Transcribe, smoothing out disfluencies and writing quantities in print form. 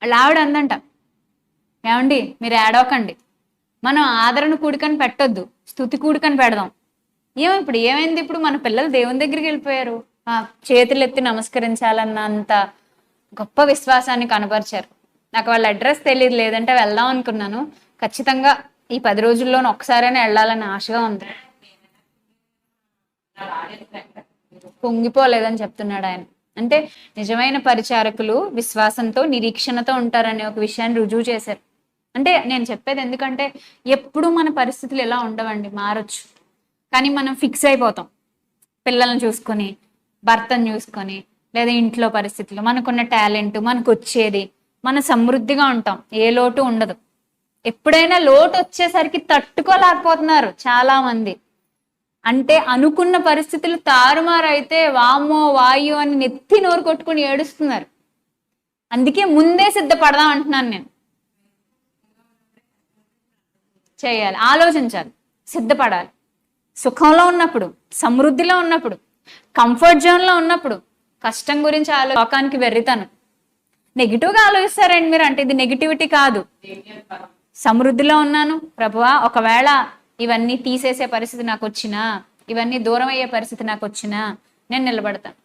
వాళ్ళ ఆవిడ అందంట, ఏమండి మీరు ఏడవకండి, మనం ఆదరణ కూడికని పెట్టొద్దు, స్తుతి కూడికని పెడదాం. ఇప్పుడు ఏమైంది? ఇప్పుడు మన పిల్లలు దేవుని దగ్గరికి వెళ్ళిపోయారు, చేతులు ఎత్తి నమస్కరించాలన్నంత గొప్ప విశ్వాసాన్ని కనబరిచారు. నాకు వాళ్ళ అడ్రస్ తెలియదు, లేదంటే వెళ్దాం అనుకున్నాను. ఖచ్చితంగా ఈ 10 రోజుల్లోనూ ఒక్కసారైనా వెళ్ళాలని ఆశగా ఉంది. పొంగిపోలేదని చెప్తున్నాడు ఆయన. అంటే నిజమైన పరిచారకులు విశ్వాసంతో నిరీక్షణతో ఉంటారనే ఒక విషయాన్ని రుజువు చేశారు. అంటే నేను చెప్పేది ఎందుకంటే ఎప్పుడు మన పరిస్థితులు ఎలా ఉండవండి, మారొచ్చు. కానీ మనం ఫిక్స్ అయిపోతాం, పిల్లల్ని చూసుకొని, భర్తను చూసుకొని, లేదా ఇంట్లో పరిస్థితులు, మనకున్న టాలెంట్, మనకు వచ్చేది, మనం సమృద్ధిగా ఉంటాం, ఏ లోటు ఉండదు. ఎప్పుడైనా లోటు వచ్చేసరికి తట్టుకోలేకపోతున్నారు చాలా మంది. అంటే అనుకున్న పరిస్థితులు తారుమారైతే వామ్మో వాయు అని నెత్తి నోరు కొట్టుకుని ఏడుస్తున్నారు. అందుకే ముందే సిద్ధపడదాం అంటున్నాను నేను. చేయాలి, ఆలోచించాలి, సిద్ధపడాలి. సుఖంలో ఉన్నప్పుడు, సమృద్ధిలో ఉన్నప్పుడు, కంఫర్ట్ జోన్లో ఉన్నప్పుడు కష్టం గురించి లోకానికి వెర్రితాను. నెగిటివ్గా ఆలోచిస్తారండి మీరు, అంటే ఇది నెగిటివిటీ కాదు. సమృద్ధిలో ఉన్నాను ప్రభువా, ఒకవేళ ఇవన్నీ తీసేసే పరిస్థితి నాకు వచ్చినా, ఇవన్నీ దూరం అయ్యే పరిస్థితి నాకు వచ్చినా నేను నిలబడతాను.